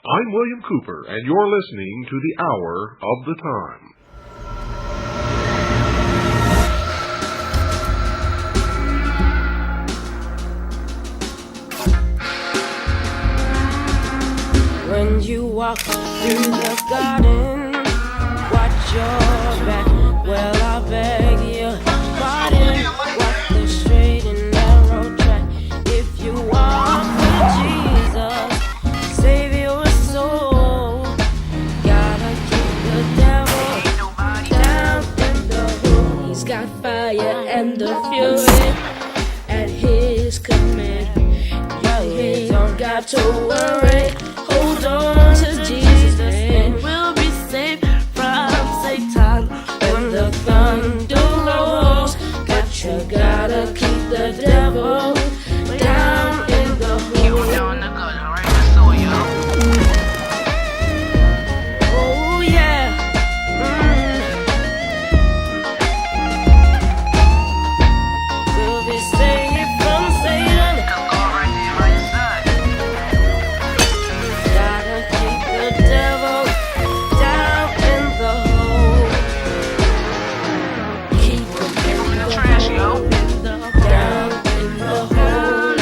I'm William Cooper, and you're listening to the Hour of the Time. When you walk through the garden, watch your back. Well, I beg you, pardon. Walk the straight and narrow track. If you walk with Jesus, save your soul. Gotta keep the devil down in the hole. He's got fire and the fury at his command. You don't got to worry. Hold on to Jesus and we'll be safe from Satan. When the thunder rolls, gotta keep the devil down in the hole. Keep him down in the gutter, right? I saw you. Oh yeah. We'll be safe from Satan. Go right there by your side. Gotta keep the devil down in the hole. Keep him in the trash, yo. Down in the hole.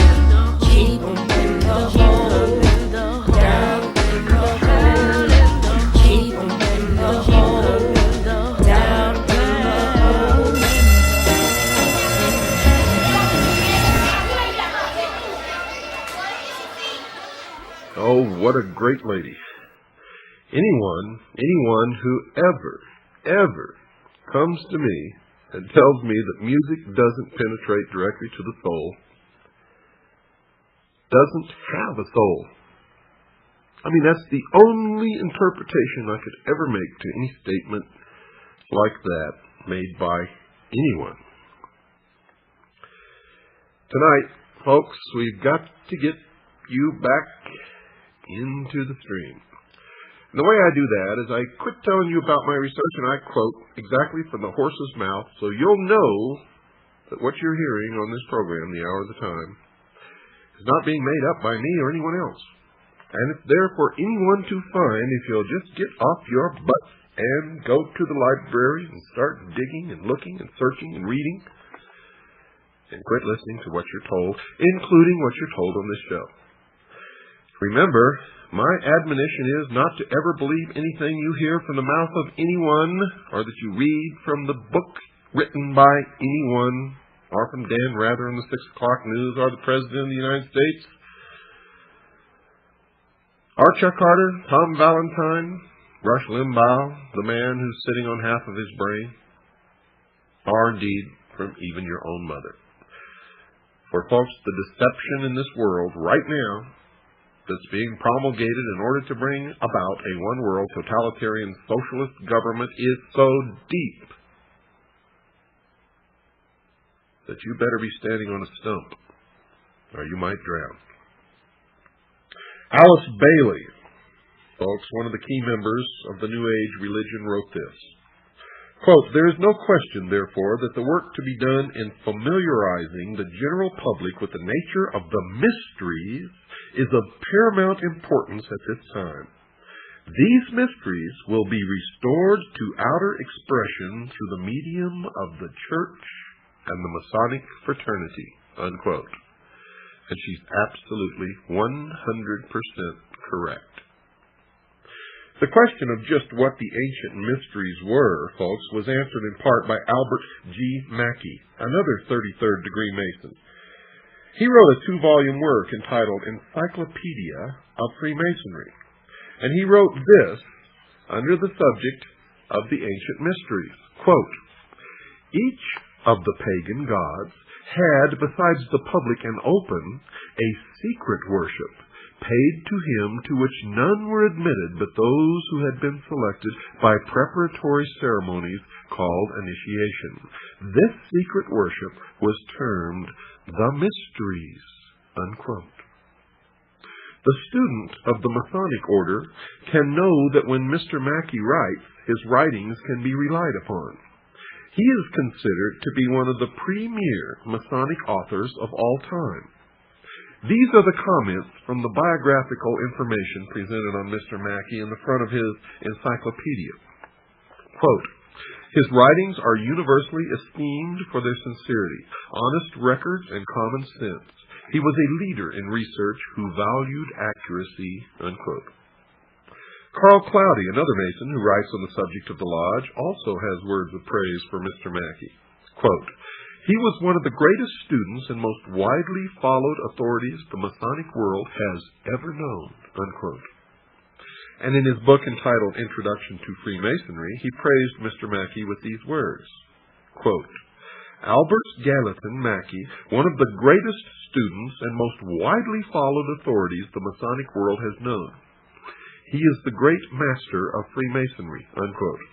Keep him in the hole. Down in the hole. Keep him in the hole. Down in the hole. Oh, what a great lady. Anyone who ever comes to me and tells me that music doesn't penetrate directly to the soul, doesn't have a soul. I mean, that's the only interpretation I could ever make to any statement like that made by anyone. Tonight, folks, we've got to get you back into the stream. And the way I do that is I quit telling you about my research and I quote exactly from the horse's mouth, so you'll know that what you're hearing on this program, The Hour of the Time, is not being made up by me or anyone else. And it's there for anyone to find if you'll just get off your butt and go to the library and start digging and looking and searching and reading and quit listening to what you're told, including what you're told on this show. Remember, my admonition is not to ever believe anything you hear from the mouth of anyone or that you read from the book written by anyone or from Dan Rather in the 6 o'clock news or the President of the United States or Chuck Carter, Tom Valentine, Rush Limbaugh, the man who's sitting on half of his brain, or indeed from even your own mother. For folks, the deception in this world right now that's being promulgated in order to bring about a one-world totalitarian socialist government is so deep that you better be standing on a stump or you might drown. Alice Bailey, folks, one of the key members of the New Age religion, wrote this. Quote, "There is no question, therefore, that the work to be done in familiarizing the general public with the nature of the mysteries is of paramount importance at this time. These mysteries will be restored to outer expression through the medium of the Church and the Masonic fraternity," unquote. And she's absolutely 100% correct. The question of just what the ancient mysteries were, folks, was answered in part by Albert G. Mackey, another 33rd degree Mason. He wrote a 2-volume work entitled Encyclopedia of Freemasonry, and he wrote this under the subject of the ancient mysteries. Quote, each of the pagan gods had, besides the public and open, a secret worship paid to him to which none were admitted but those who had been selected by preparatory ceremonies called initiation. This secret worship was termed the mysteries. Unquote. The student of the Masonic order can know that when Mr. Mackey writes, his writings can be relied upon. He is considered to be one of the premier Masonic authors of all time. These are the comments from the biographical information presented on Mr. Mackey in the front of his encyclopedia. Quote, his writings are universally esteemed for their sincerity, honest records, and common sense. He was a leader in research who valued accuracy. Unquote. Carl Cloudy, another Mason who writes on the subject of the Lodge, also has words of praise for Mr. Mackey. Quote, he was one of the greatest students and most widely followed authorities the Masonic world has ever known. Unquote. And in his book entitled Introduction to Freemasonry, he praised Mr. Mackey with these words. Quote, Albert Gallatin Mackey, one of the greatest students and most widely followed authorities the Masonic world has known. He is the great master of Freemasonry. Unquote.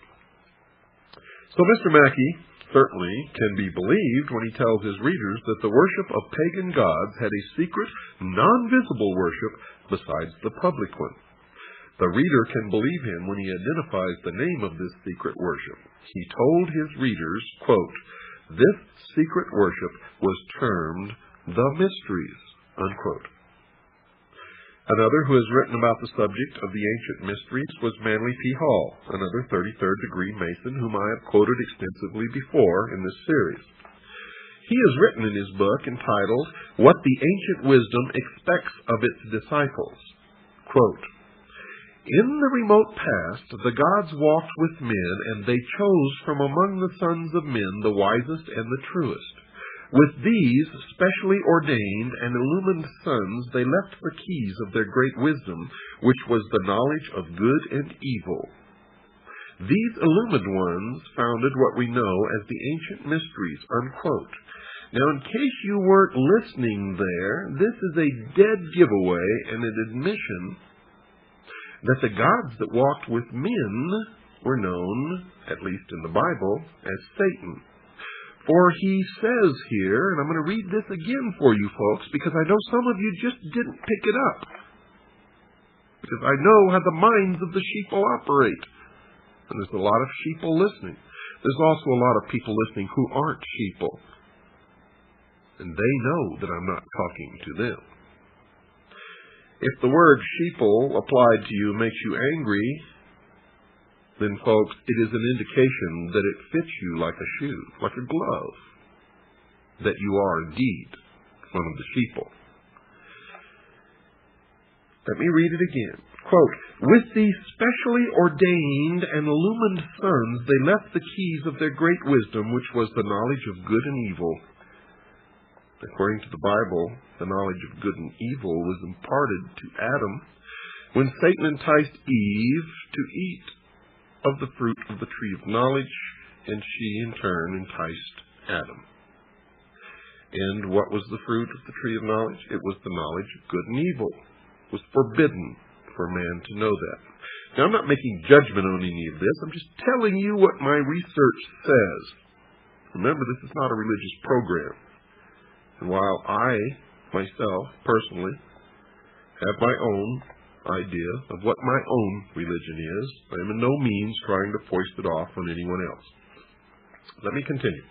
So Mr. Mackey certainly can be believed when he tells his readers that the worship of pagan gods had a secret, non-visible worship besides the public one. The reader can believe him when he identifies the name of this secret worship. He told his readers, quote, this secret worship was termed the mysteries. Unquote. Another who has written about the subject of the ancient mysteries was Manly P. Hall, another 33rd degree Mason whom I have quoted extensively before in this series. He has written in his book entitled, What the Ancient Wisdom Expects of Its Disciples. Quote, in the remote past, the gods walked with men, and they chose from among the sons of men the wisest and the truest. With these specially ordained and illumined sons, they left the keys of their great wisdom, which was the knowledge of good and evil. These illumined ones founded what we know as the ancient mysteries. Unquote. Now, in case you weren't listening there, this is a dead giveaway and an admission that the gods that walked with men were known, at least in the Bible, as Satan. For he says here, and I'm going to read this again for you folks, because I know some of you just didn't pick it up. Because I know how the minds of the sheeple operate. And there's a lot of sheeple listening. There's also a lot of people listening who aren't sheeple. And they know that I'm not talking to them. If the word sheeple applied to you makes you angry, then, folks, it is an indication that it fits you like a shoe, like a glove, that you are indeed one of the sheeple. Let me read it again. Quote, with these specially ordained and illumined sons, they left the keys of their great wisdom, which was the knowledge of good and evil. According to the Bible, the knowledge of good and evil was imparted to Adam when Satan enticed Eve to eat of the fruit of the tree of knowledge, and she in turn enticed Adam. And what was the fruit of the tree of knowledge? It was the knowledge of good and evil. It was forbidden for man to know that. Now, I'm not making judgment on any of this. I'm just telling you what my research says. Remember, this is not a religious program. And while I, myself, personally, have my own idea of what my own religion is, I am in no means trying to foist it off on anyone else. Let me continue.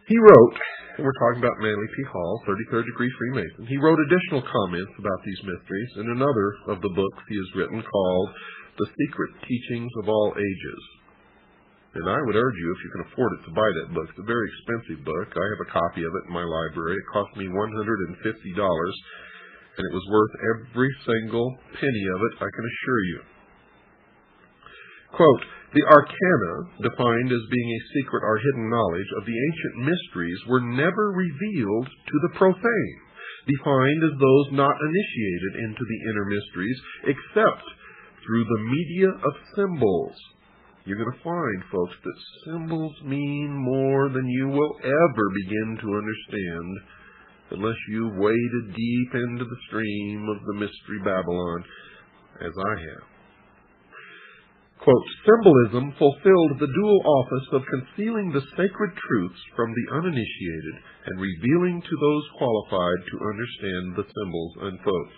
He wrote, and we're talking about Manly P. Hall, 33rd degree Freemason. He wrote additional comments about these mysteries in another of the books he has written called The Secret Teachings of All Ages. And I would urge you, if you can afford it, to buy that book. It's a very expensive book. I have a copy of it in my library. It cost me $150. and it was worth every single penny of it, I can assure you. Quote, the arcana, defined as being a secret or hidden knowledge of the ancient mysteries, were never revealed to the profane, defined as those not initiated into the inner mysteries, except through the media of symbols. You're going to find, folks, that symbols mean more than you will ever begin to understand unless you've waded deep into the stream of the Mystery Babylon, as I have. Quote, symbolism fulfilled the dual office of concealing the sacred truths from the uninitiated and revealing to those qualified to understand the symbols, unquote.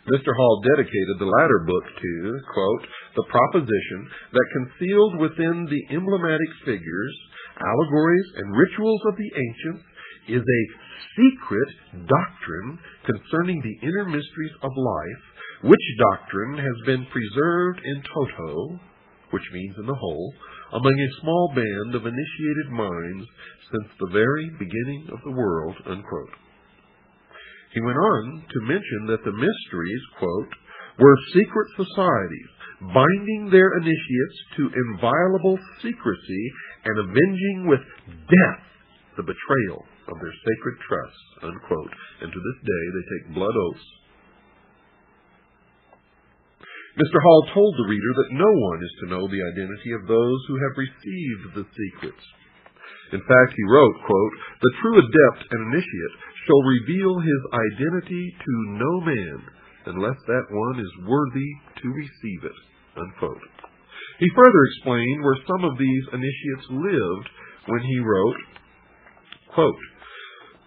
Mr. Hall dedicated the latter book to, quote, the proposition that concealed within the emblematic figures, allegories, and rituals of the ancients is a secret doctrine concerning the inner mysteries of life, which doctrine has been preserved in toto, which means in the whole, among a small band of initiated minds since the very beginning of the world, unquote. He went on to mention that the mysteries, quote, were secret societies, binding their initiates to inviolable secrecy and avenging with death the betrayal of their sacred trusts, unquote. And to this day they take blood oaths. Mr. Hall told the reader that no one is to know the identity of those who have received the secrets. In fact, he wrote, quote, the true adept and initiate shall reveal his identity to no man unless that one is worthy to receive it, unquote. He further explained where some of these initiates lived when he wrote, quote,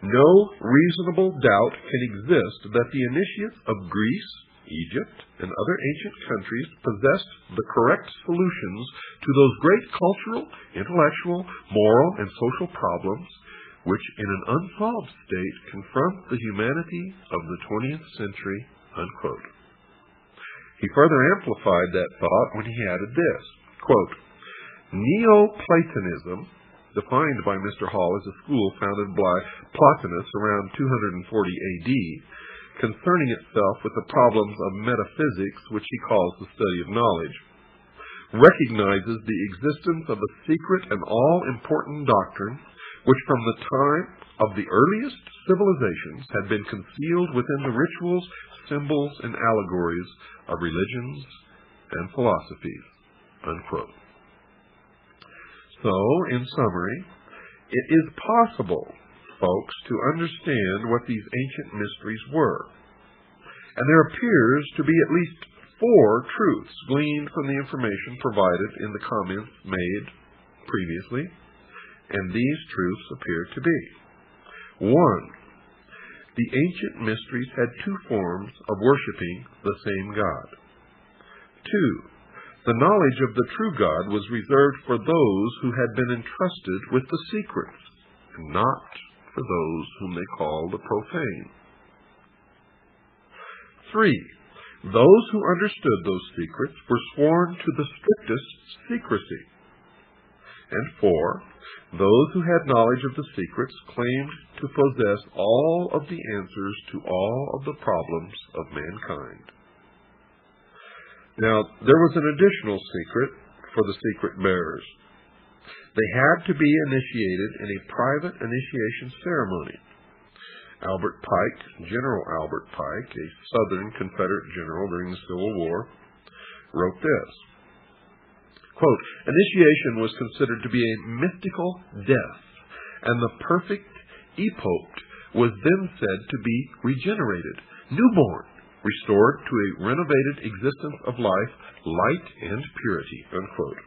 no reasonable doubt can exist that the initiates of Greece, Egypt, and other ancient countries possessed the correct solutions to those great cultural, intellectual, moral, and social problems which in an unsolved state confront the humanity of the 20th century, unquote. He further amplified that thought when he added this, quote, Neoplatonism, defined by Mr. Hall as a school founded by Plotinus around 240 AD, concerning itself with the problems of metaphysics, which he calls the study of knowledge, recognizes the existence of a secret and all-important doctrine which from the time of the earliest civilizations had been concealed within the rituals, symbols, and allegories of religions and philosophies, unquote. So, in summary, it is possible, folks, to understand what these ancient mysteries were. And there appears to be at least 4 truths gleaned from the information provided in the comments made previously, and these truths appear to be. 1. The ancient mysteries had 2 forms of worshiping the same God. 2. The knowledge of the true God was reserved for those who had been entrusted with the secrets, and not for those whom they call the profane. 3. Those who understood those secrets were sworn to the strictest secrecy. And 4. Those who had knowledge of the secrets claimed to possess all of the answers to all of the problems of mankind. Now, there was an additional secret for the secret bearers. They had to be initiated in a private initiation ceremony. Albert Pike, General Albert Pike, a Southern Confederate general during the Civil War, wrote this. Quote, initiation was considered to be a mystical death, and the perfect epoch was then said to be regenerated, newborn, restored to a renovated existence of life, light, and purity, unquote.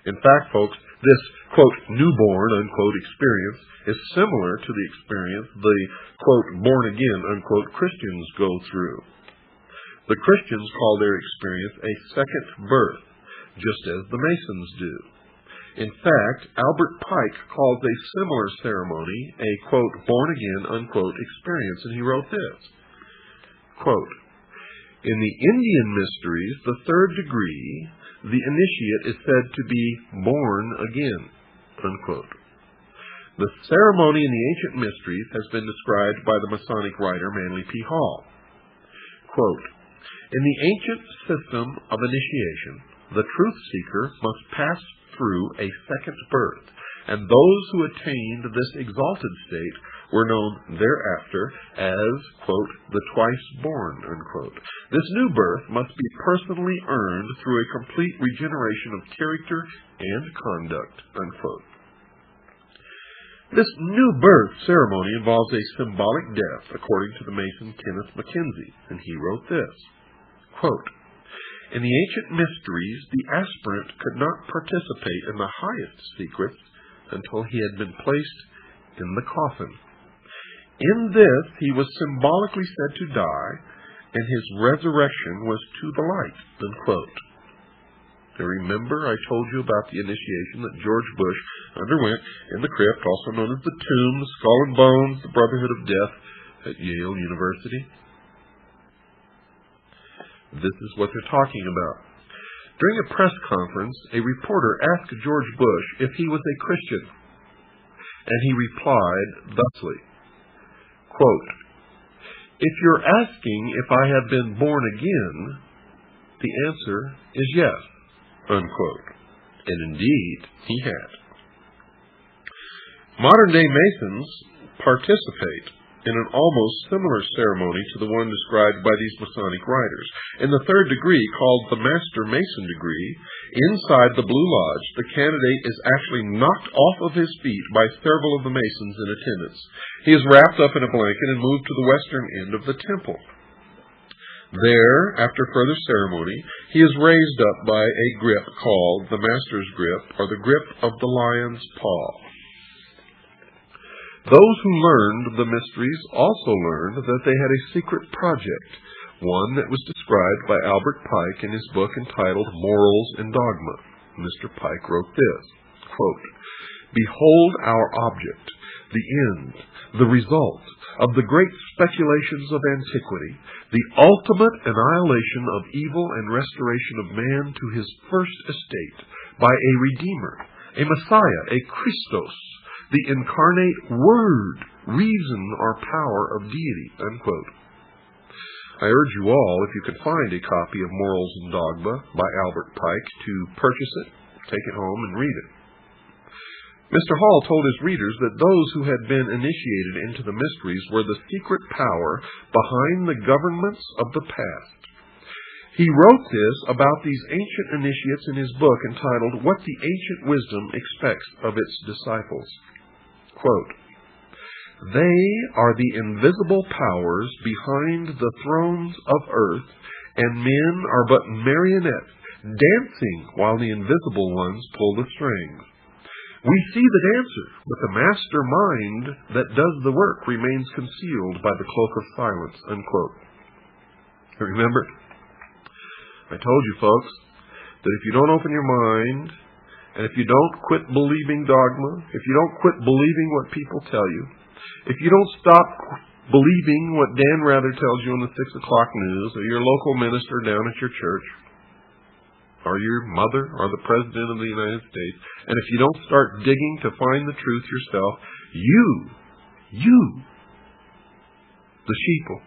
In fact, folks, this, quote, newborn, unquote, experience is similar to the experience the, quote, born-again, unquote, Christians go through. The Christians call their experience a second birth, just as the Masons do. In fact, Albert Pike calls a similar ceremony a, quote, born-again, unquote, experience, and he wrote this, quote, in the Indian mysteries, the 3rd degree, the initiate is said to be born again, unquote. The ceremony in the ancient mysteries has been described by the Masonic writer Manly P. Hall. Quote, in the ancient system of initiation, the truth seeker must pass through a second birth, and those who attained this exalted state were known thereafter as, quote, the twice born, unquote. This new birth must be personally earned through a complete regeneration of character and conduct, unquote. This new birth ceremony involves a symbolic death, according to the Mason Kenneth Mackenzie, and he wrote this, quote, in the ancient mysteries, the aspirant could not participate in the highest secrets until he had been placed in the coffin. In this, he was symbolically said to die, and his resurrection was to the light, unquote. Now remember I told you about the initiation that George Bush underwent in the crypt, also known as the tomb, the skull and bones, the Brotherhood of Death at Yale University? This is what they're talking about. During a press conference, a reporter asked George Bush if he was a Christian, and he replied thusly, quote, if you're asking if I have been born again, the answer is yes, unquote. And indeed, he had. Modern-day Masons participate in an almost similar ceremony to the one described by these Masonic writers. In the third degree, called the Master Mason degree, inside the Blue Lodge, the candidate is actually knocked off of his feet by several of the Masons in attendance. He is wrapped up in a blanket and moved to the western end of the temple. There, after further ceremony, he is raised up by a grip called the Master's Grip, or the Grip of the Lion's Paw. Those who learned the mysteries also learned that they had a secret project, one that was described by Albert Pike in his book entitled Morals and Dogma. Mr. Pike wrote this, quote, behold our object, the end, the result of the great speculations of antiquity, the ultimate annihilation of evil and restoration of man to his first estate by a Redeemer, a Messiah, a Christos, the incarnate Word, reason or power of deity, unquote. I urge you all, if you can find a copy of Morals and Dogma by Albert Pike, to purchase it, take it home, and read it. Mr. Hall told his readers that those who had been initiated into the mysteries were the secret power behind the governments of the past. He wrote this about these ancient initiates in his book entitled What the Ancient Wisdom Expects of Its Disciples. Quote, they are the invisible powers behind the thrones of earth, and men are but marionettes dancing while the invisible ones pull the strings. We see the dancer, but the master mind that does the work remains concealed by the cloak of silence, unquote. Remember, I told you folks that if you don't open your mind, and if you don't quit believing dogma, if you don't quit believing what people tell you, if you don't stop believing what Dan Rather tells you on the 6 o'clock news, or your local minister down at your church, or your mother, or the President of the United States, and if you don't start digging to find the truth yourself, you, the sheeple,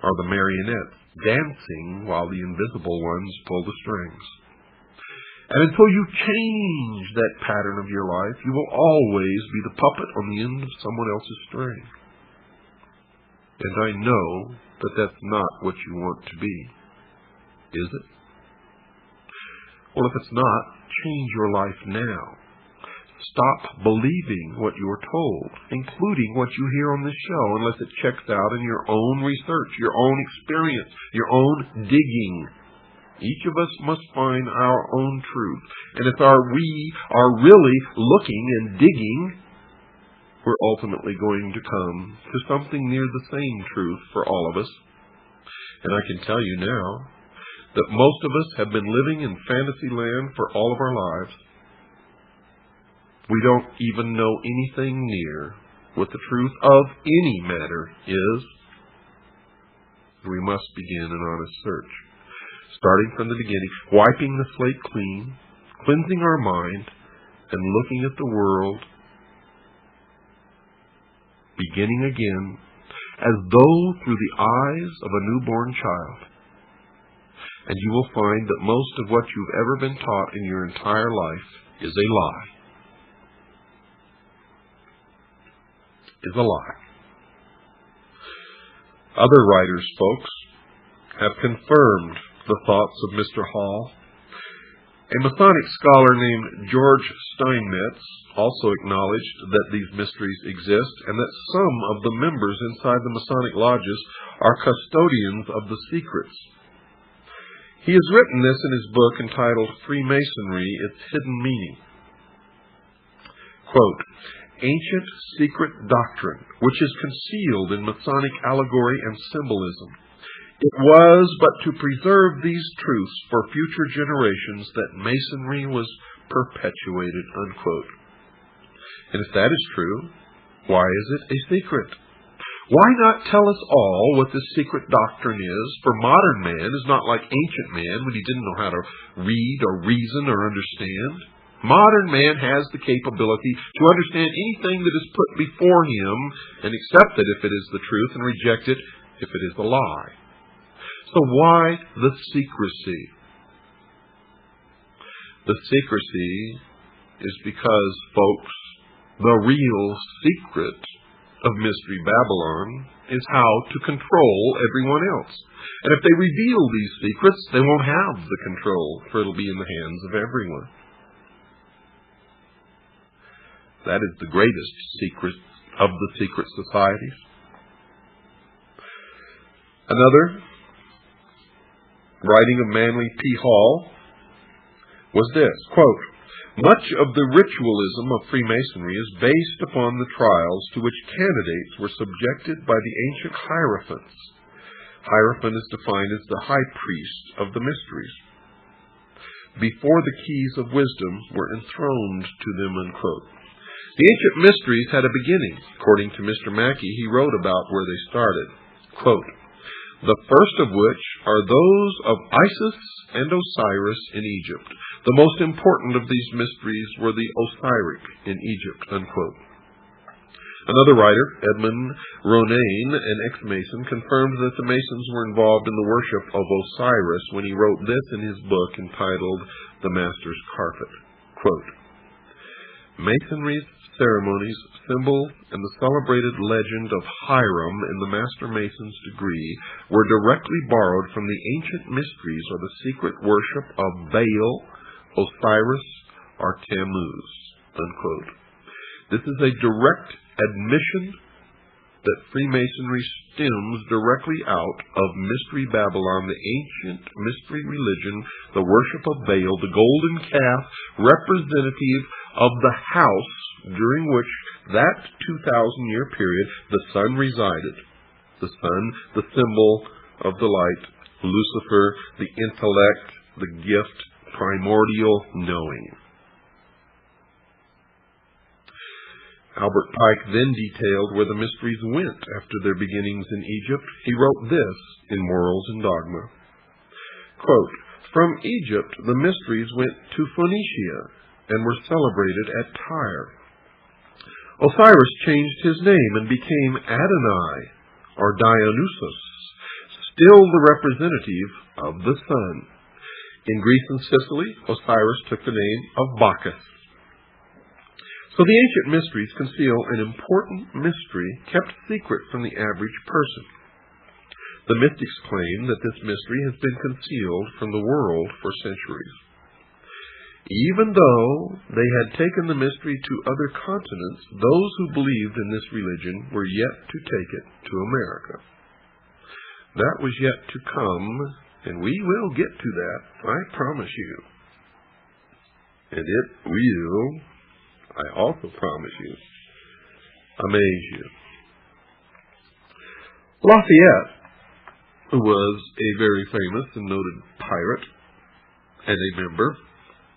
are the marionettes dancing while the invisible ones pull the strings. And until you change that pattern of your life, you will always be the puppet on the end of someone else's string. And I know that that's not what you want to be. Is it? Well, if it's not, change your life now. Stop believing what you're told, including what you hear on this show, unless it checks out in your own research, your own experience, your own digging. Each of us must find our own truth. And if we are really looking and digging, we're ultimately going to come to something near the same truth for all of us. And I can tell you now that most of us have been living in fantasy land for all of our lives. We don't even know anything near what the truth of any matter is. We must begin an honest search, starting from the beginning, wiping the slate clean, cleansing our mind, and looking at the world beginning again, as though through the eyes of a newborn child. And you will find that most of what you've ever been taught in your entire life is a lie. Other writers, folks, have confirmed the thoughts of Mr. Hall. A Masonic scholar named George Steinmetz also acknowledged that these mysteries exist and that some of the members inside the Masonic lodges are custodians of the secrets. He has written this in his book entitled Freemasonry, Its Hidden Meaning. Quote, "Ancient secret doctrine, which is concealed in Masonic allegory and symbolism. It was but to preserve these truths for future generations that Masonry was perpetuated," unquote. And if that is true, why is it a secret? Why not tell us all what this secret doctrine is? For modern man is not like ancient man when he didn't know how to read or reason or understand. Modern man has the capability to understand anything that is put before him and accept it if it is the truth and reject it if it is a lie. So why the secrecy? The secrecy is because, folks, the real secret of Mystery Babylon is how to control everyone else. And if they reveal these secrets, they won't have the control, for it'll be in the hands of everyone. That is the greatest secret of the secret societies. Another, writing of Manly P. Hall, was this, quote, "Much of the ritualism of Freemasonry is based upon the trials to which candidates were subjected by the ancient hierophants." Hierophant is defined as the high priest of the mysteries. "Before the keys of wisdom were enthroned to them," unquote. The ancient mysteries had a beginning. According to Mr. Mackey, he wrote about where they started. Quote, "The first of which are those of Isis and Osiris in Egypt. The most important of these mysteries were the Osiric in Egypt," unquote. Another writer, Edmund Ronayne, an ex-Mason, confirmed that the Masons were involved in the worship of Osiris when he wrote this in his book entitled The Master's Carpet. Quote, "Masonry's ceremonies, symbols, and the celebrated legend of Hiram in the Master Mason's degree were directly borrowed from the ancient mysteries or the secret worship of Baal, Osiris, or Tammuz," unquote. This is a direct admission that Freemasonry stems directly out of Mystery Babylon, the ancient mystery religion, the worship of Baal, the golden calf, representative of the house during which that 2,000-year period the sun resided. The sun, the symbol of the light, Lucifer, the intellect, the gift, primordial knowing. Albert Pike then detailed where the mysteries went after their beginnings in Egypt. He wrote this in Morals and Dogma. Quote, "From Egypt the mysteries went to Phoenicia and were celebrated at Tyre. Osiris changed his name and became Adonai, or Dionysus, still the representative of the sun. In Greece and Sicily, Osiris took the name of Bacchus. So the ancient mysteries conceal an important mystery kept secret from the average person. The mystics claim that this mystery has been concealed from the world for centuries. Even though they had taken the mystery to other continents, those who believed in this religion were yet to take it to America. That was yet to come, and we will get to that, I promise you. And it will, I also promise you, amaze you." Lafayette, who was a very famous and noted pirate and a member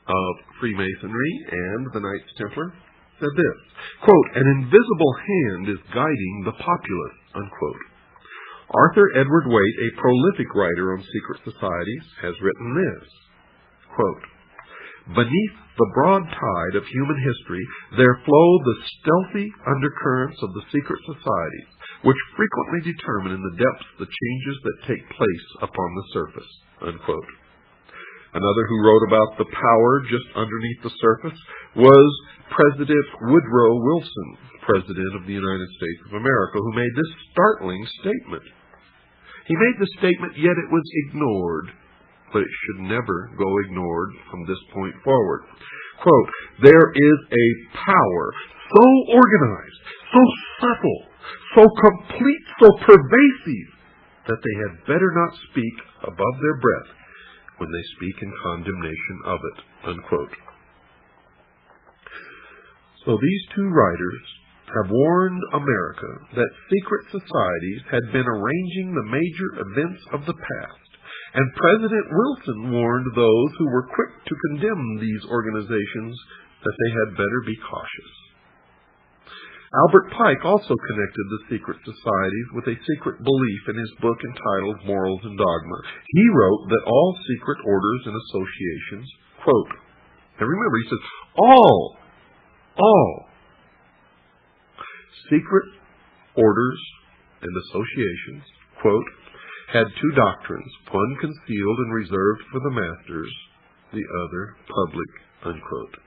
of Freemasonry and the Knights Templar, said this, quote, "An invisible hand is guiding the populace," unquote. Arthur Edward Waite, a prolific writer on secret societies, has written this, quote, Beneath the broad tide of human history there flow the stealthy undercurrents of the secret societies, which frequently determine in the depths the changes that take place upon the surface." Unquote. Another who wrote about the power just underneath the surface was President Woodrow Wilson, President of the United States of America, who made this startling statement. He made the statement, yet it was ignored, but it should never go ignored from this point forward. Quote, "There is a power so organized, so subtle, so complete, so pervasive, that they had better not speak above their breath when they speak in condemnation of it." Unquote. So these two writers have warned America that secret societies had been arranging the major events of the past, and President Wilson warned those who were quick to condemn these organizations that they had better be cautious. Albert Pike also connected the secret societies with a secret belief in his book entitled Morals and Dogma. He wrote that all secret orders and associations, quote, and remember, he says, all secret orders and associations, quote, had two doctrines, one concealed and reserved for the masters, the other public, unquote.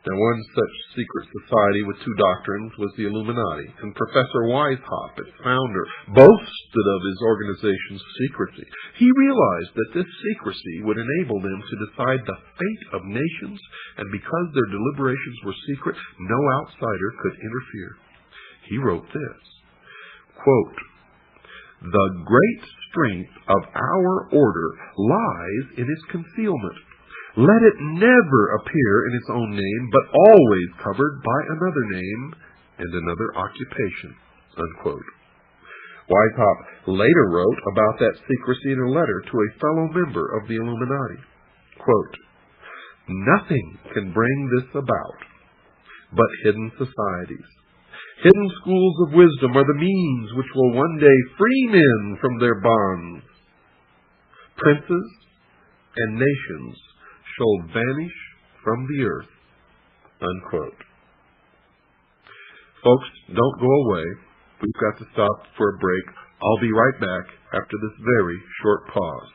Now, one such secret society with two doctrines was the Illuminati, and Professor Weishaupt, its founder, boasted of his organization's secrecy. He realized that this secrecy would enable them to decide the fate of nations, and because their deliberations were secret, no outsider could interfere. He wrote this, quote, "The great strength of our order lies in its concealment. Let it never appear in its own name, but always covered by another name and another occupation." Unquote. Weishaupt later wrote about that secrecy in a letter to a fellow member of the Illuminati. Quote, "Nothing can bring this about but hidden societies. Hidden schools of wisdom are the means which will one day free men from their bonds. Princes and nations shall vanish from the earth." Unquote. Folks, don't go away. We've got to stop for a break. I'll be right back after this very short pause.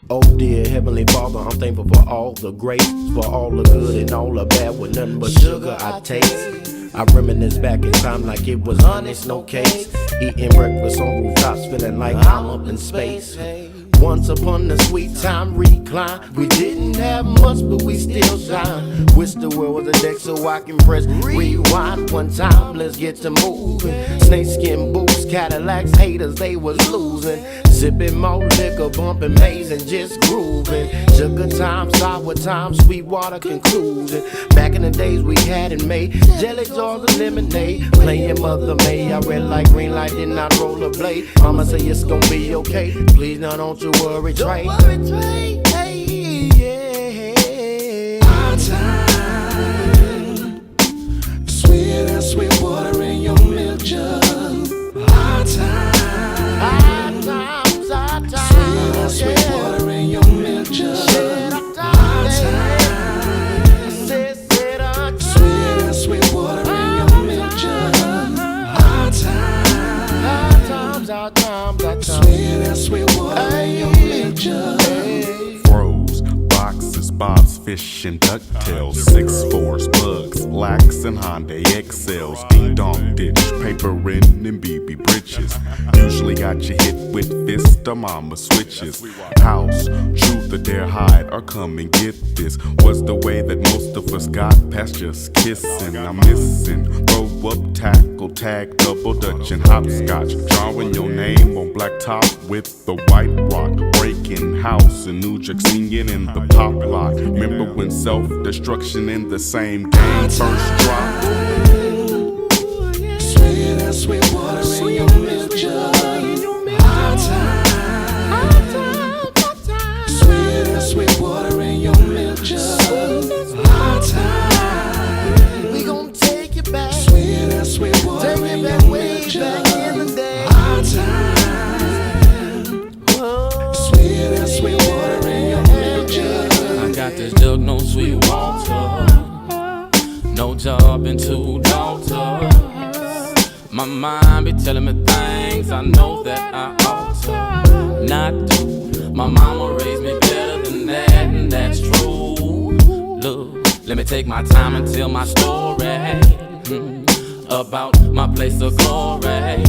Oh dear Heavenly Father, I'm thankful for all the grace, for all the good and all the bad, with nothing but sugar I taste. I reminisce back in time like it was honest, no case. Eating breakfast on rooftops, feeling like I'm up in space. Once upon a sweet time recline, we didn't have much, but we still shine. Wish the world was a deck so I can press rewind one time. Let's get to moving. Snakeskin boots, Cadillacs, haters, they was losing. Sipping more liquor, bumping maize and just grooving. Sugar time, sour time, sweet water conclusion. Back in the days we had it made, jelly jars and lemonade. Playing Mother May, I red light, green light, then I roll a blade. Mama say it's gonna be okay, please now don't you worry, Trey. Don't worry, Trey. Hey, yeah. Our time, sweet as sweet water in your milk jug. Our time, sweet as sweet water in your milk jug. Our time, sweet as sweet water in your milk jug. Our time, sweet as sweet water in your milk jug. Froze, boxes, bobs, fish, and ducktails. 6-4s, bugs, lax, and Hyundai XLs. Ding-dong ditch, paper in and BB britches. Usually got you hit with fist or mama switches. House, truth or dare hide or come and get this. Was the way that most of us got past just kissing. I'm missing, throw up, tackle, tag, double dutch, and hopscotch. Drawing your name on black top with the white rock. Breaking house in New Jack, singing in the pop lot. Remember when self-destruction in the same game first dropped? Sweet as sweet water in your milk jug. Our time, sweet as sweet water in your milk jug. Our time, we gon' take it back. Sweet as sweet water in your milk jug. Our time, sweet as sweet water in your milk jug. and 2 daughters. My mind be telling me things I know that I ought to not do. My mama raised me better than that, and that's true. Look, let me take my time and tell my story about my place of glory.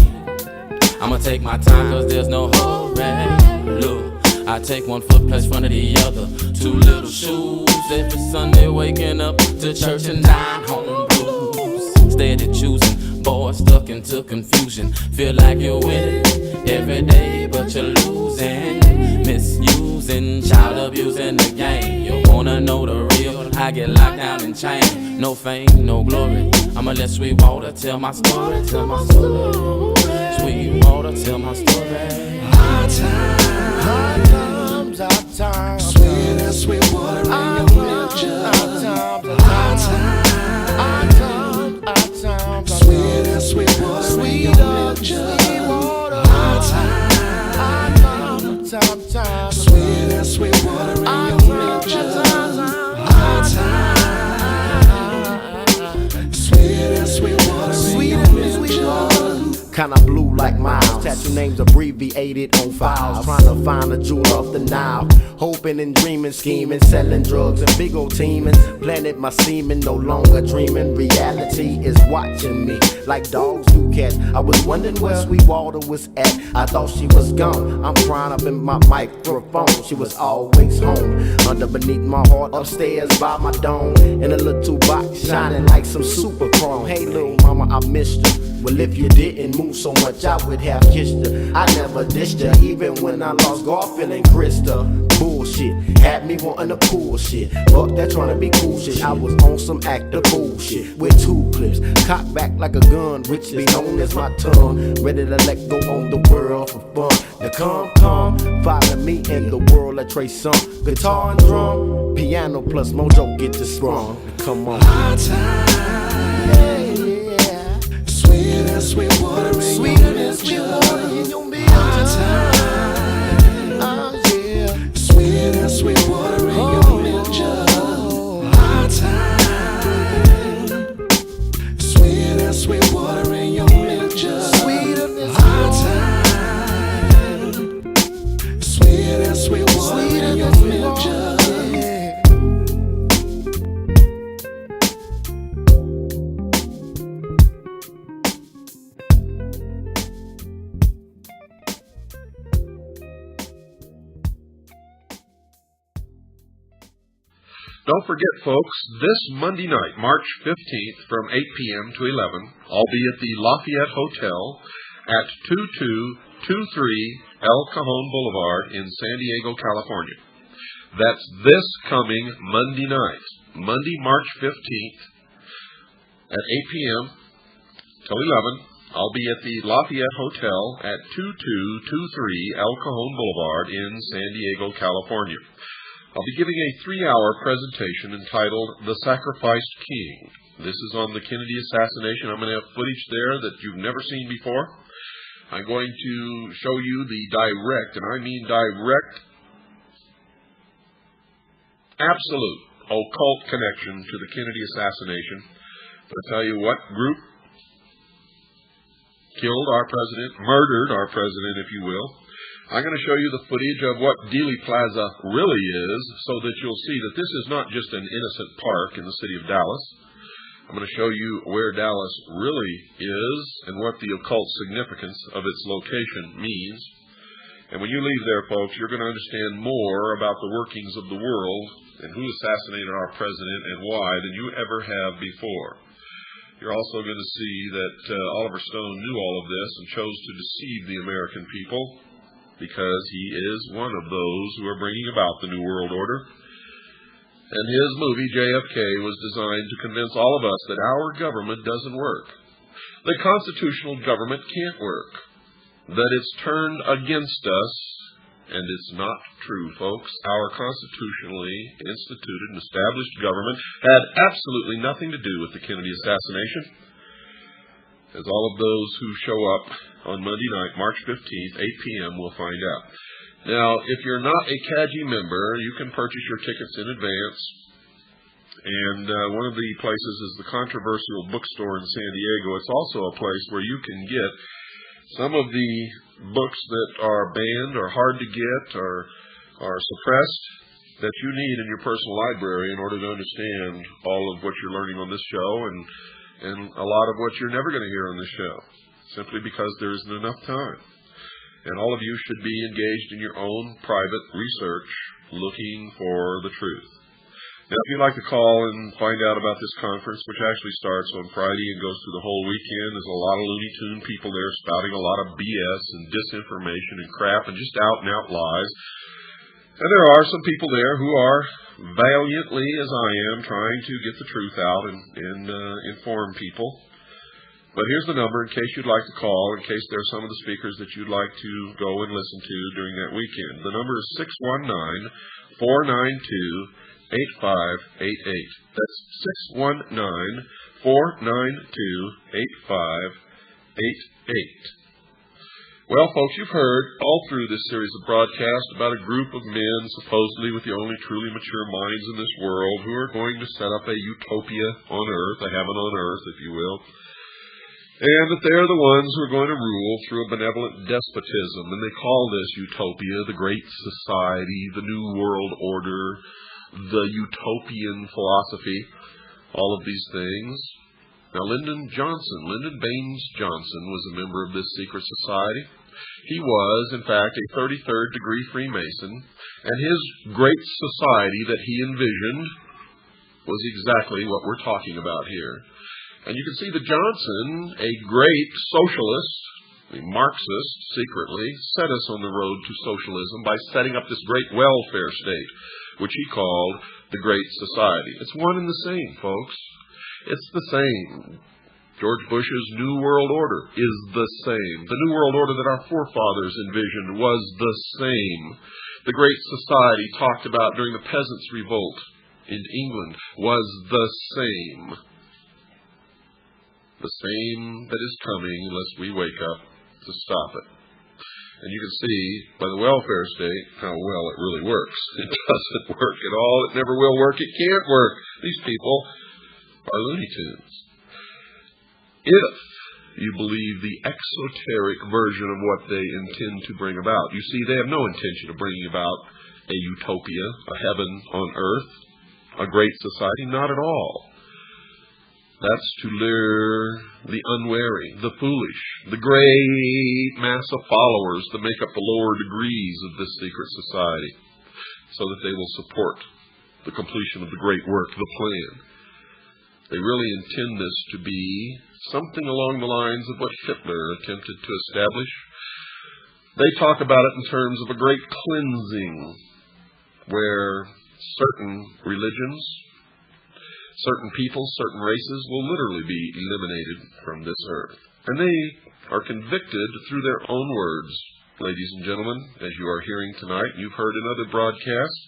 I'ma take my time cause there's no hurry. Look, I take 1 foot plus front of the other, 2 little shoes. Every Sunday waking up to church and 9 home blues. Steady choosing, boy stuck into confusion. Feel like you're winning every day but you're losing. Misusing, child abusing the game. You wanna know the real, I get locked down and chained. No fame, no glory, I'ma let sweet water tell my story. Tell my story. Sweet water tell my story. Hard times, hard times. Sweet as sweet water in your milk jug. Hard times. Sweet as sweet water in your milk jug. Hard times. Sweet as sweet water in your milk jug. Hard times. Sweet as sweet water in your milk jug. Kinda blue like miles, tattoo names abbreviated on files. Trying to find a jewel off the Nile. Hoping and dreaming, scheming, selling drugs and big old teaming. Planted my semen, no longer dreaming. Reality is watching me like dogs do cats. I was wondering where Sweetwater was at. I thought she was gone. I'm crying up in my microphone. She was always home. Under beneath my heart, upstairs by my dome. In a little box, shining like some super chrome. Hey little mama, I missed you. Well, if you didn't move so much, I would have kissed her. I never dished her, even when I lost God feeling Krista. Bullshit, had me wanting to pull shit. Fuck that trying to be cool shit. I was on some active bullshit with 2 clips, cocked back like a gun, richly known as my tongue. Ready to let go on the world for fun. Now come, follow me in the world of Trey Songz. Guitar and drum, piano plus mojo get this strong. Come on. Hard time. Sweet as sweet water in your milk jug. Yeah. Sweet as sweet water in your milk jug. Hard time. Sweet as sweet water in your milk jug. Hard time. Sweet as sweet water in your milk jug. Don't forget, folks, this Monday night, March 15th, from 8 p.m. to 11, I'll be at the Lafayette Hotel at 2223 El Cajon Boulevard in San Diego, California. That's this coming Monday night, Monday, March 15th, at 8 p.m. till 11. I'll be at the Lafayette Hotel at 2223 El Cajon Boulevard in San Diego, California. I'll be giving a 3-hour presentation entitled The Sacrificed King. This is on the Kennedy assassination. I'm going to have footage there that you've never seen before. I'm going to show you the direct, and I mean direct, absolute occult connection to the Kennedy assassination. I'll tell you what group killed our president, murdered our president, if you will. I'm going to show you the footage of what Dealey Plaza really is, so that you'll see that this is not just an innocent park in the city of Dallas. I'm going to show you where Dallas really is and what the occult significance of its location means. And when you leave there, folks, you're going to understand more about the workings of the world and who assassinated our president and why than you ever have before. You're also going to see that Oliver Stone knew all of this and chose to deceive the American people, because he is one of those who are bringing about the New World Order. And his movie, JFK, was designed to convince all of us that our government doesn't work, that constitutional government can't work, that it's turned against us, and it's not true, folks. Our constitutionally instituted and established government had absolutely nothing to do with the Kennedy assassination, as all of those who show up on Monday night, March 15th, 8 p.m. will find out. Now, if you're not a CAGI member, you can purchase your tickets in advance. And one of the places is the Controversial Bookstore in San Diego. It's also a place where you can get some of the books that are banned or hard to get or are suppressed that you need in your personal library in order to understand all of what you're learning on this show and a lot of what you're never going to hear on this show, simply because there isn't enough time. And all of you should be engaged in your own private research looking for the truth. Now, if you'd like to call and find out about this conference, which actually starts on Friday and goes through the whole weekend, there's a lot of Looney Tune people there spouting a lot of BS and disinformation and crap and just out-and-out lies. And there are some people there who are valiantly, as I am, trying to get the truth out and inform people. But here's the number in case you'd like to call, in case there are some of the speakers that you'd like to go and listen to during that weekend. The number is 619-492-8588. That's 619-492-8588. Well, folks, you've heard all through this series of broadcasts about a group of men, supposedly with the only truly mature minds in this world, who are going to set up a utopia on earth, a heaven on earth, if you will. And that they're the ones who are going to rule through a benevolent despotism. And they call this utopia the Great Society, the New World Order, the utopian philosophy, all of these things. Now, Lyndon Baines Johnson, was a member of this secret society. He was, in fact, a 33rd degree Freemason, and his great society that he envisioned was exactly what we're talking about here. And you can see that Johnson, a great socialist, a Marxist, secretly, set us on the road to socialism by setting up this great welfare state, which he called the Great Society. It's one and the same, folks. It's the same. George Bush's New World Order is the same. The New World Order that our forefathers envisioned was the same. The Great Society talked about during the Peasants' Revolt in England was the same. The same that is coming unless we wake up to stop it. And you can see by the welfare state how well it really works. It doesn't work at all. It never will work. It can't work. These people are Looney Tunes. If you believe the exoteric version of what they intend to bring about. You see, they have no intention of bringing about a utopia, a heaven on earth, a great society. Not at all. That's to lure the unwary, the foolish, the great mass of followers that make up the lower degrees of this secret society, so that they will support the completion of the great work, the plan. They really intend this to be something along the lines of what Hitler attempted to establish. They talk about it in terms of a great cleansing, where certain religions, certain people, certain races will literally be eliminated from this earth. And they are convicted through their own words, ladies and gentlemen, as you are hearing tonight. You've heard in other broadcasts.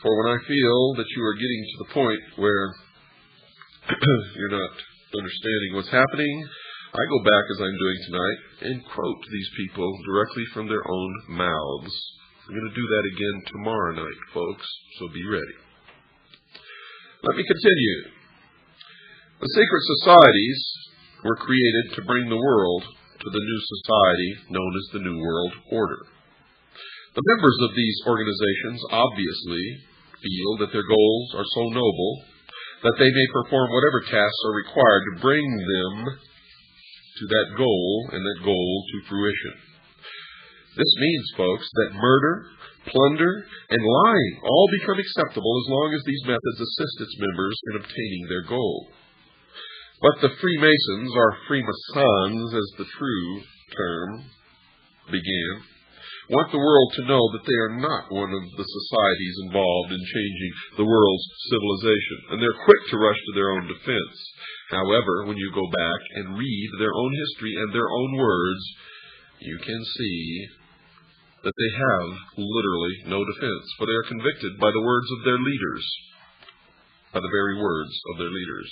For when I feel that you are getting to the point where you're not understanding what's happening, I go back, as I'm doing tonight, and quote these people directly from their own mouths. I'm going to do that again tomorrow night, folks, so be ready. Let me continue. The secret societies were created to bring the world to the new society known as the New World Order. The members of these organizations obviously feel that their goals are so noble that they may perform whatever tasks are required to bring them to that goal and that goal to fruition. This means, folks, that murder, plunder, and lying all become acceptable as long as these methods assist its members in obtaining their goal. But the Freemasons, or Freemasons as the true term began, want the world to know that they are not one of the societies involved in changing the world's civilization, and they're quick to rush to their own defense. However, when you go back and read their own history and their own words, you can see that they have literally no defense, for they are convicted by the words of their leaders, by the very words of their leaders,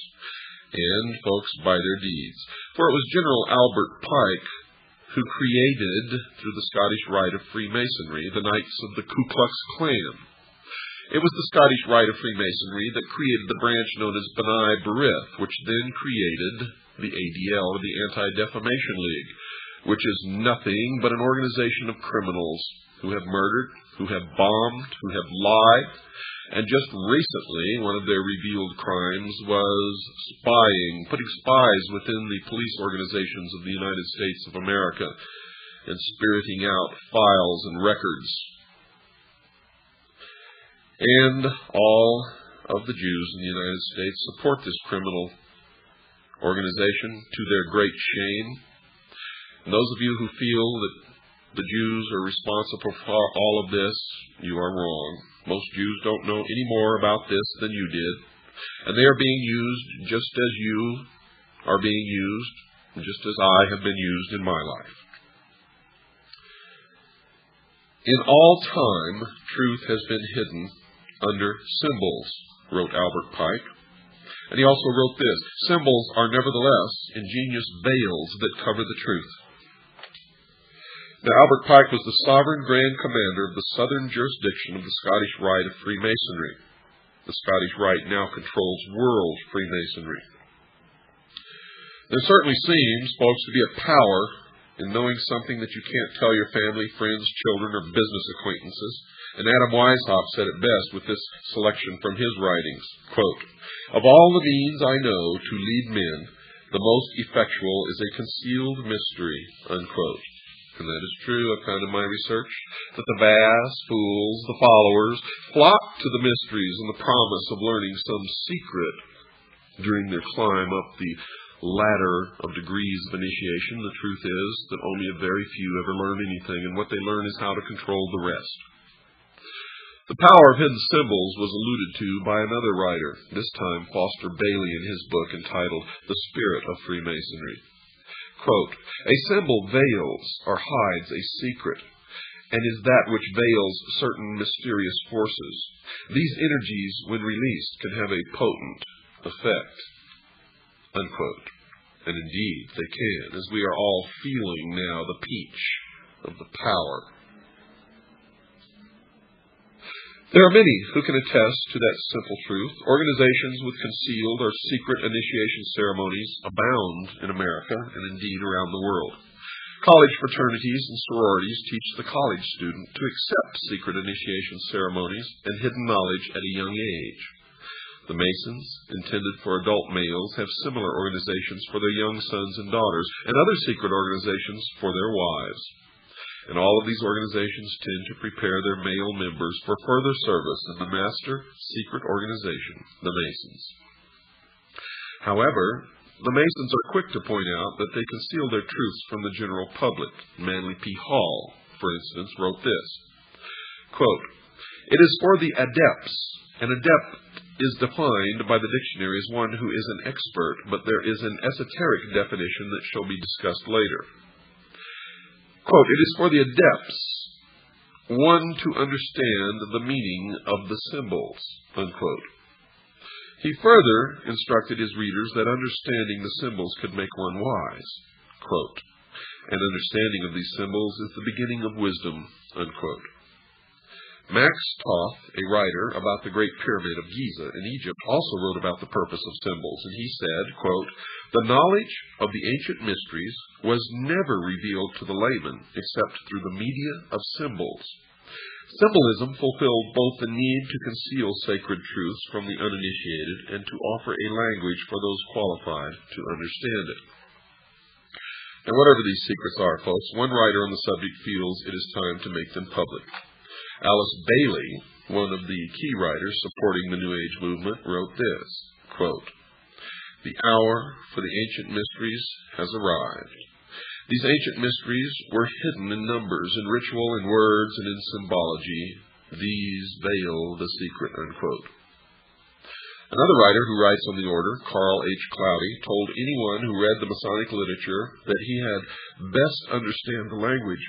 and, folks, by their deeds. For it was General Albert Pike who created, through the Scottish Rite of Freemasonry, the Knights of the Ku Klux Klan. It was the Scottish Rite of Freemasonry that created the branch known as B'nai B'rith, which then created the ADL, the Anti-Defamation League, which is nothing but an organization of criminals who have murdered, who have bombed, who have lied, and just recently one of their revealed crimes was spying, putting spies within the police organizations of the United States of America and spiriting out files and records. And all of the Jews in the United States support this criminal organization to their great shame. And those of you who feel that the Jews are responsible for all of this, you are wrong. Most Jews don't know any more about this than you did. And they are being used just as you are being used, and just as I have been used in my life. In all time, truth has been hidden under symbols, wrote Albert Pike. And he also wrote this: symbols are nevertheless ingenious veils that cover the truth. Now, Albert Pike was the sovereign grand commander of the southern jurisdiction of the Scottish Rite of Freemasonry. The Scottish Rite now controls world Freemasonry. There certainly seems, folks, to be a power in knowing something that you can't tell your family, friends, children, or business acquaintances. And Adam Weishaupt said it best with this selection from his writings, quote, "Of all the means I know to lead men, the most effectual is a concealed mystery," unquote. And that is true. I found in my research that the vast fools, the followers, flock to the mysteries and the promise of learning some secret during their climb up the ladder of degrees of initiation. The truth is that only a very few ever learn anything, and what they learn is how to control the rest. The power of hidden symbols was alluded to by another writer, this time Foster Bailey, in his book entitled The Spirit of Freemasonry. Quote, "A symbol veils or hides a secret, and is that which veils certain mysterious forces. These energies, when released, can have a potent effect," unquote. And indeed, they can, as we are all feeling now the pinch of the power. There are many who can attest to that simple truth. Organizations with concealed or secret initiation ceremonies abound in America and indeed around the world. College fraternities and sororities teach the college student to accept secret initiation ceremonies and hidden knowledge at a young age. The Masons, intended for adult males, have similar organizations for their young sons and daughters, and other secret organizations for their wives. And all of these organizations tend to prepare their male members for further service in the master secret organization, the Masons. However, the Masons are quick to point out that they conceal their truths from the general public. Manly P. Hall, for instance, wrote this, quote, "It is for the adepts. An adept is defined by the dictionary as one who is an expert, but there is an esoteric definition that shall be discussed later. Quote, "It is for the adepts, one to understand the meaning of the symbols," unquote. He further instructed his readers that understanding the symbols could make one wise. Quote, "An understanding of these symbols is the beginning of wisdom," unquote. Max Toth, a writer about the Great Pyramid of Giza in Egypt, also wrote about the purpose of symbols, and he said, quote, "The knowledge of the ancient mysteries was never revealed to the layman except through the media of symbols. Symbolism fulfilled both the need to conceal sacred truths from the uninitiated and to offer a language for those qualified to understand it." And whatever these secrets are, folks, one writer on the subject feels it is time to make them public. Alice Bailey, one of the key writers supporting the New Age movement, wrote this, quote, "The hour for the ancient mysteries has arrived. These ancient mysteries were hidden in numbers, in ritual, in words, and in symbology. These veil the secret," unquote. Another writer who writes on the order, Carl H. Cloudy, told anyone who read the Masonic literature that he had best understand the language,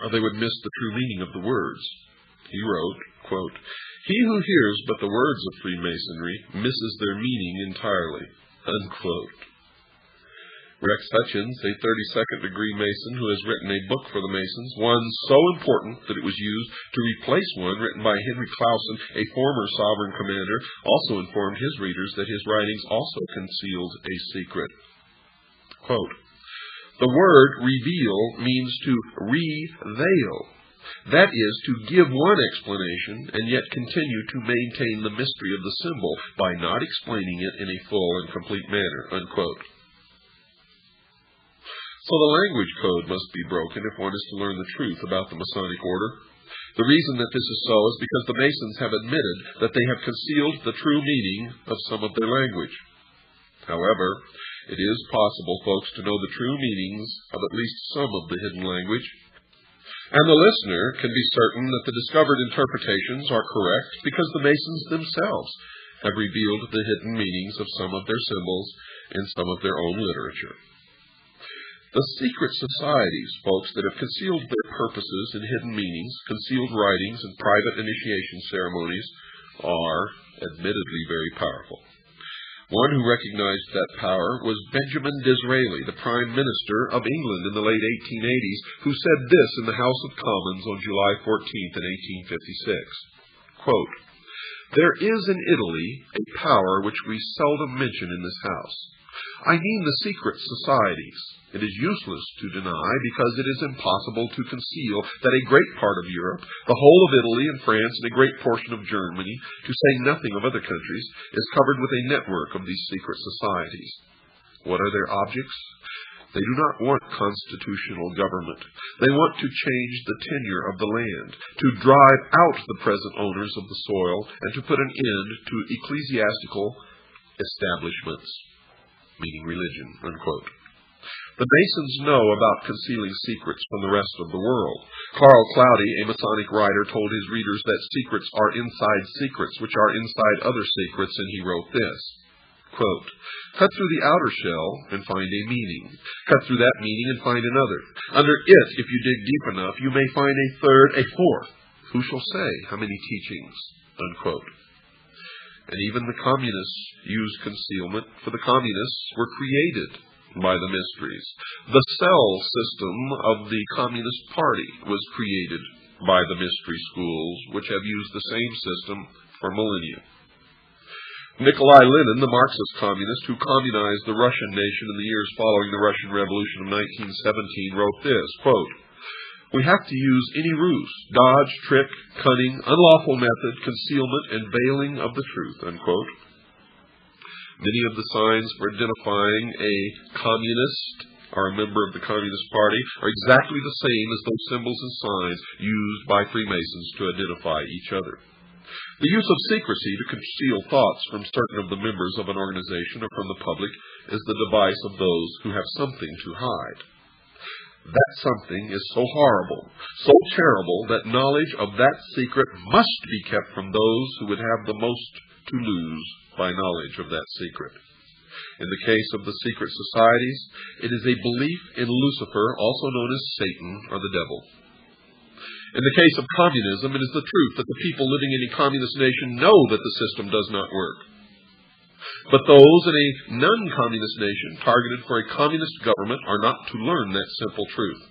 or they would miss the true meaning of the words. He wrote, quote, "He who hears but the words of Freemasonry misses their meaning entirely," unquote. Rex Hutchins, a 32nd-degree Mason who has written a book for the Masons, one so important that it was used to replace one written by Henry Clausen, a former sovereign commander, also informed his readers that his writings also concealed a secret. Quote, "The word reveal means to reveil. That is, to give one explanation and yet continue to maintain the mystery of the symbol by not explaining it in a full and complete manner." Unquote. So the language code must be broken if one is to learn the truth about the Masonic order. The reason that this is so is because the Masons have admitted that they have concealed the true meaning of some of their language. However, it is possible, folks, to know the true meanings of at least some of the hidden language. And the listener can be certain that the discovered interpretations are correct because the Masons themselves have revealed the hidden meanings of some of their symbols in some of their own literature. The secret societies, folks, that have concealed their purposes and hidden meanings, concealed writings, and private initiation ceremonies are admittedly very powerful. One who recognized that power was Benjamin Disraeli, the Prime Minister of England in the late 1880s, who said this in the House of Commons on July 14th in 1856. Quote, "There is in Italy a power which we seldom mention in this House. I mean the secret societies. It is useless to deny, because it is impossible to conceal, that a great part of Europe, the whole of Italy and France, and a great portion of Germany, to say nothing of other countries, is covered with a network of these secret societies. What are their objects? They do not want constitutional government. They want to change the tenure of the land, to drive out the present owners of the soil, and to put an end to ecclesiastical establishments," meaning religion, unquote. The Masons know about concealing secrets from the rest of the world. Carl Cloudy, a Masonic writer, told his readers that secrets are inside secrets, which are inside other secrets, and he wrote this, quote, "Cut through the outer shell and find a meaning. Cut through that meaning and find another. Under it, if you dig deep enough, you may find a third, a fourth. Who shall say how many teachings?" Unquote. And even the communists used concealment, for the communists were created by the mysteries. The cell system of the Communist Party was created by the mystery schools, which have used the same system for millennia. Nikolai Lenin, the Marxist communist who communized the Russian nation in the years following the Russian Revolution of 1917, wrote this, quote, "We have to use any ruse, dodge, trick, cunning, unlawful method, concealment, and veiling of the truth," unquote. Many of the signs for identifying a communist or a member of the Communist Party are exactly the same as those symbols and signs used by Freemasons to identify each other. The use of secrecy to conceal thoughts from certain of the members of an organization or from the public is the device of those who have something to hide. That something is so horrible, so terrible, that knowledge of that secret must be kept from those who would have the most to lose by knowledge of that secret. In the case of the secret societies, it is a belief in Lucifer, also known as Satan or the devil. In the case of communism, it is the truth that the people living in a communist nation know that the system does not work. But those in a non-communist nation targeted for a communist government are not to learn that simple truth.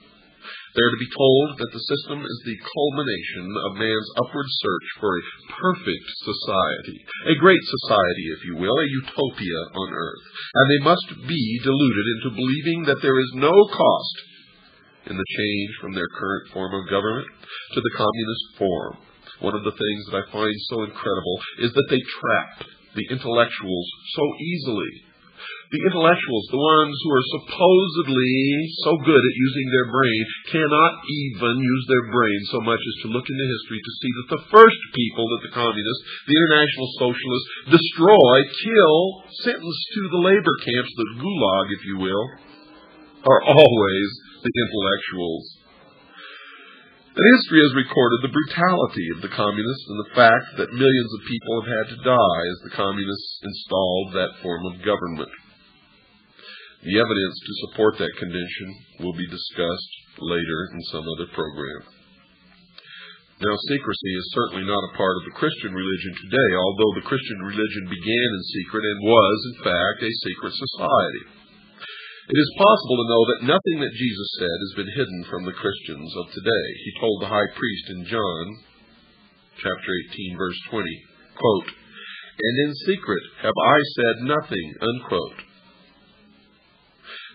They are to be told that the system is the culmination of man's upward search for a perfect society, a great society, if you will, a utopia on earth, and they must be deluded into believing that there is no cost in the change from their current form of government to the communist form. One of the things that I find so incredible is that they trap the intellectuals so easily. The intellectuals, the ones who are supposedly so good at using their brain, cannot even use their brain so much as to look into history to see that the first people that the communists, the international socialists, destroy, kill, sentence to the labor camps, the gulag, if you will, are always the intellectuals. And history has recorded the brutality of the communists and the fact that millions of people have had to die as the communists installed that form of government. The evidence to support that condition will be discussed later in some other program. Now, secrecy is certainly not a part of the Christian religion today, although the Christian religion began in secret and was, in fact, a secret society. It is possible to know that nothing that Jesus said has been hidden from the Christians of today. He told the high priest in John, chapter 18, verse 20, quote, "And in secret have I said nothing," unquote.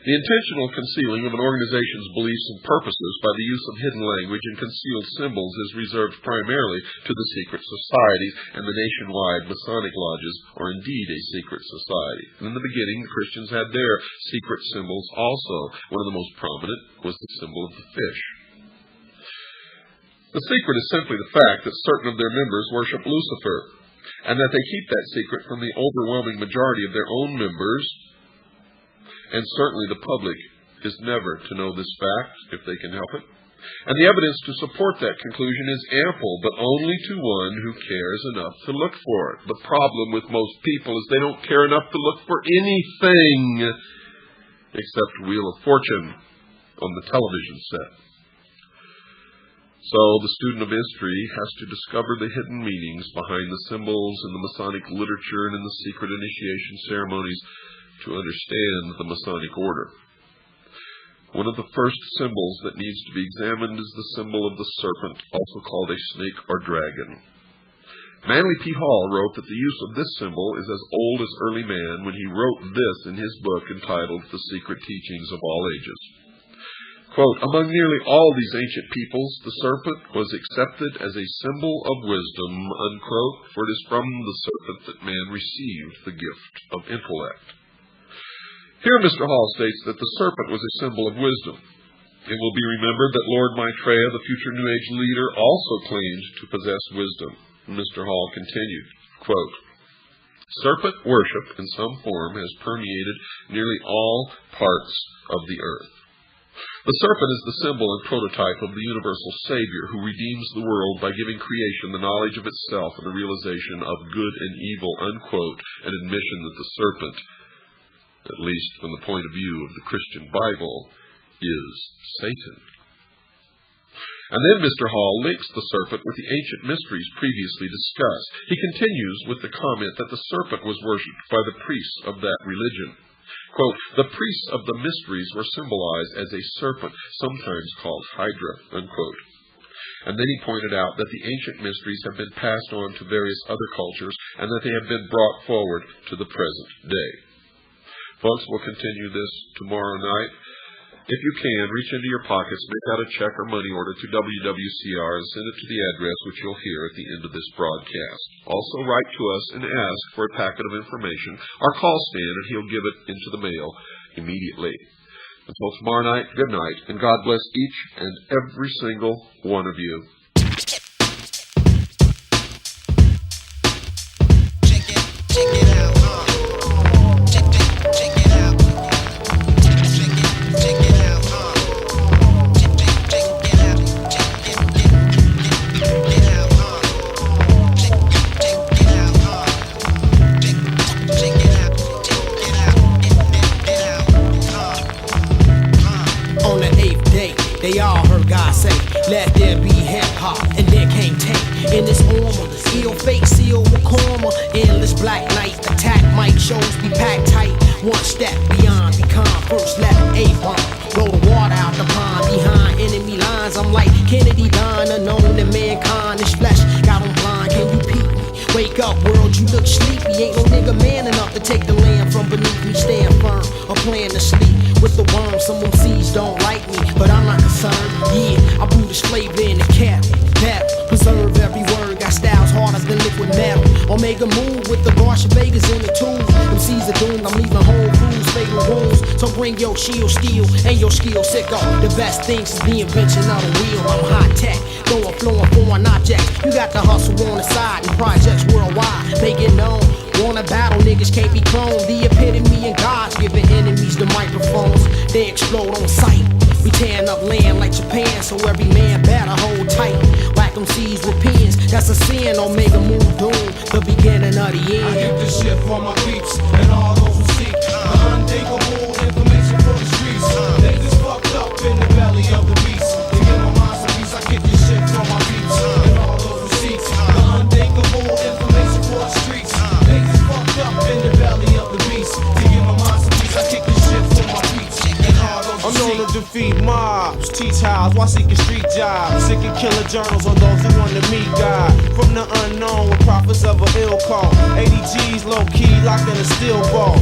The intentional concealing of an organization's beliefs and purposes by the use of hidden language and concealed symbols is reserved primarily to the secret societies and the nationwide Masonic lodges, or indeed a secret society. And in the beginning, the Christians had their secret symbols also. One of the most prominent was the symbol of the fish. The secret is simply the fact that certain of their members worship Lucifer, and that they keep that secret from the overwhelming majority of their own members. And certainly the public is never to know this fact, if they can help it. And the evidence to support that conclusion is ample, but only to one who cares enough to look for it. The problem with most people is they don't care enough to look for anything except Wheel of Fortune on the television set. So the student of history has to discover the hidden meanings behind the symbols in the Masonic literature and in the secret initiation ceremonies to understand the Masonic order. One of the first symbols that needs to be examined is the symbol of the serpent, also called a snake or dragon. Manly P. Hall wrote that the use of this symbol is as old as early man when he wrote this in his book entitled The Secret Teachings of All Ages. Quote, "Among nearly all these ancient peoples, the serpent was accepted as a symbol of wisdom," unquote, for it is from the serpent that man received the gift of intellect. Here Mr. Hall states that the serpent was a symbol of wisdom. It will be remembered that Lord Maitreya, the future New Age leader, also claimed to possess wisdom. Mr. Hall continued, quote, "Serpent worship in some form has permeated nearly all parts of the earth. The serpent is the symbol and prototype of the universal Savior who redeems the world by giving creation the knowledge of itself and the realization of good and evil," unquote, an admission that the serpent, at least from the point of view of the Christian Bible, is Satan. And then Mr. Hall links the serpent with the ancient mysteries previously discussed. He continues with the comment that the serpent was worshipped by the priests of that religion. Quote, "The priests of the mysteries were symbolized as a serpent, sometimes called Hydra," unquote. And then he pointed out that the ancient mysteries have been passed on to various other cultures and that they have been brought forward to the present day. Folks, we'll continue this tomorrow night. If you can, reach into your pockets, make out a check or money order to WWCR and send it to the address which you'll hear at the end of this broadcast. Also write to us and ask for a packet of information or call Stan and he'll give it into the mail immediately. Until tomorrow night, good night, and God bless each and every single one of you. They all heard God say, "Let there be hip-hop," and there came tank in this armor. Ill fake seal with karma. Endless black night attack. Mic shows be packed tight. One step beyond, be calm. First left A-bomb. Roll the water out the pond. Behind enemy lines, I'm like Kennedy dying. Unknown to mankind. This flesh got on blind. Can you peep me? Wake up, world, you look sleepy. Ain't no nigga man enough to take the land from beneath me. Stand firm or plan to sleep with the worms. Some MCs don't like me, but I'm not concerned. Yeah, I brew this flavor in the cap. That preserve every word. Got styles harder than liquid metal. Omega move with the Marsha Vegas in the tools. MCs are doomed. I'm leaving whole crews, fatal wounds. So bring your shield, steel, and your skill sicko. The best things is the invention of the wheel. I'm high tech, going flowing for an object. You got the hustle on the side and projects worldwide. Make it known. Wanna battle, niggas can't be cloned. The epitome of God's giving enemies the microphones. They explode on sight. We tearing up land like Japan, so every man better hold tight. Whack them C's with pins, that's a sin. Omega move doom, the beginning of the end. I get this shit for my peeps and all those who seek the unthinkable information for the streets. They just fucked up in the belly of the beast. To get my mind some peace, I get this shit for my peeps and all those who seek the unthinkable information for the streets. They just fucked up in the belly of the beast. To get my mind some peace, I kick this shit for my peeps. styles while seeking street jobs. Sick and killer journals on those who want to meet God. From the unknown with prophets of an ill call. 80 G's low key locked in a steel ball.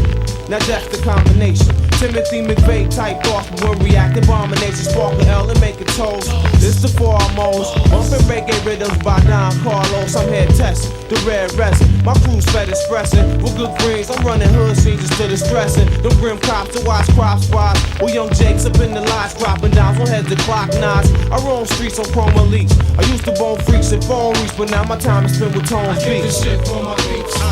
Now that's the combination. Timothy McVeigh type thoughts, but when react abomination, spark a L and make a toast. This the foremost. Bumping reggae rhythms by Don Carlos. I'm head testing the red resin. My crew's fed expressing with good greens. I'm running hood scenes instead of stressing. Them grim cops to watch crop spots. Well, young Jake's up in the lodge, dropping down on heads to clock knots. I roam streets on chroma leaks. I used to bone freaks and phone reach, but now my time is spent with tone I get this beats. shit for my beats.